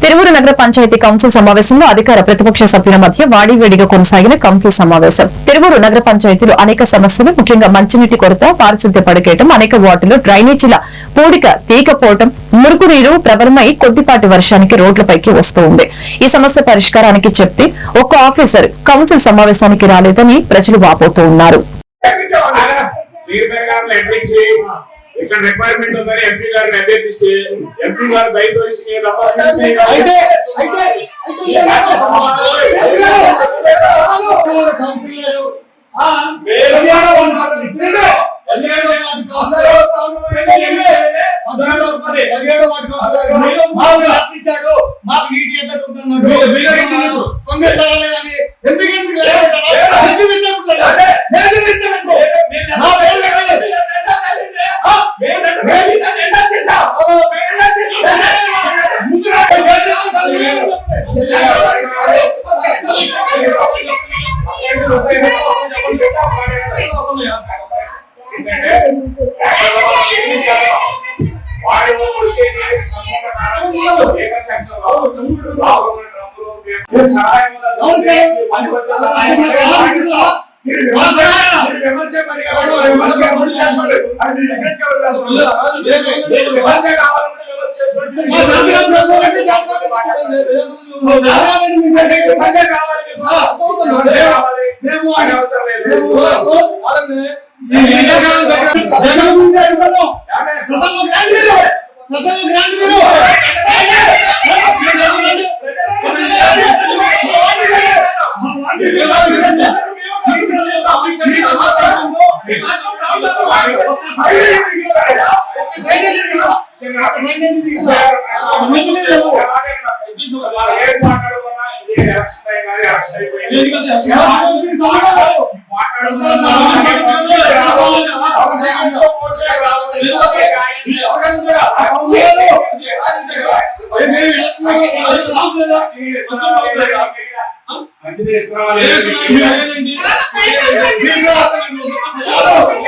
తిరువూరు నగర పంచాయతీ కౌన్సిల్ సమావేశంలో అధికార ప్రతిపక్ష సభ్యుల మధ్య వాడివేడిగా కొనసాగిన కౌన్సిల్ సమావేశం. తిరువూరు నగర పంచాయతీలో అనేక సమస్యలు, ముఖ్యంగా మంచినీటి కొరత, పారిశుద్ధ్య పడికేయటం, అనేక వార్డుల్లో డ్రైనేజీల పూడిక తీయకపోవడం, మురుగునీరు ప్రబలమై కొద్దిపాటి వర్షానికి రోడ్లపైకి వస్తూ ఉంది. ఈ సమస్య పరిష్కారానికి చెప్తే ఒక్క ఆఫీసర్ కౌన్సిల్ సమావేశానికి రాలేదని ప్రజలు వాపోతూ ఉన్నారు. ఇక్కడ రిక్వైర్మెంట్ ఉందని ఎంపీ గారిని అభ్యర్థిస్తే ఎంపీ గారు దయచేసి మాకు నీటి ఎంత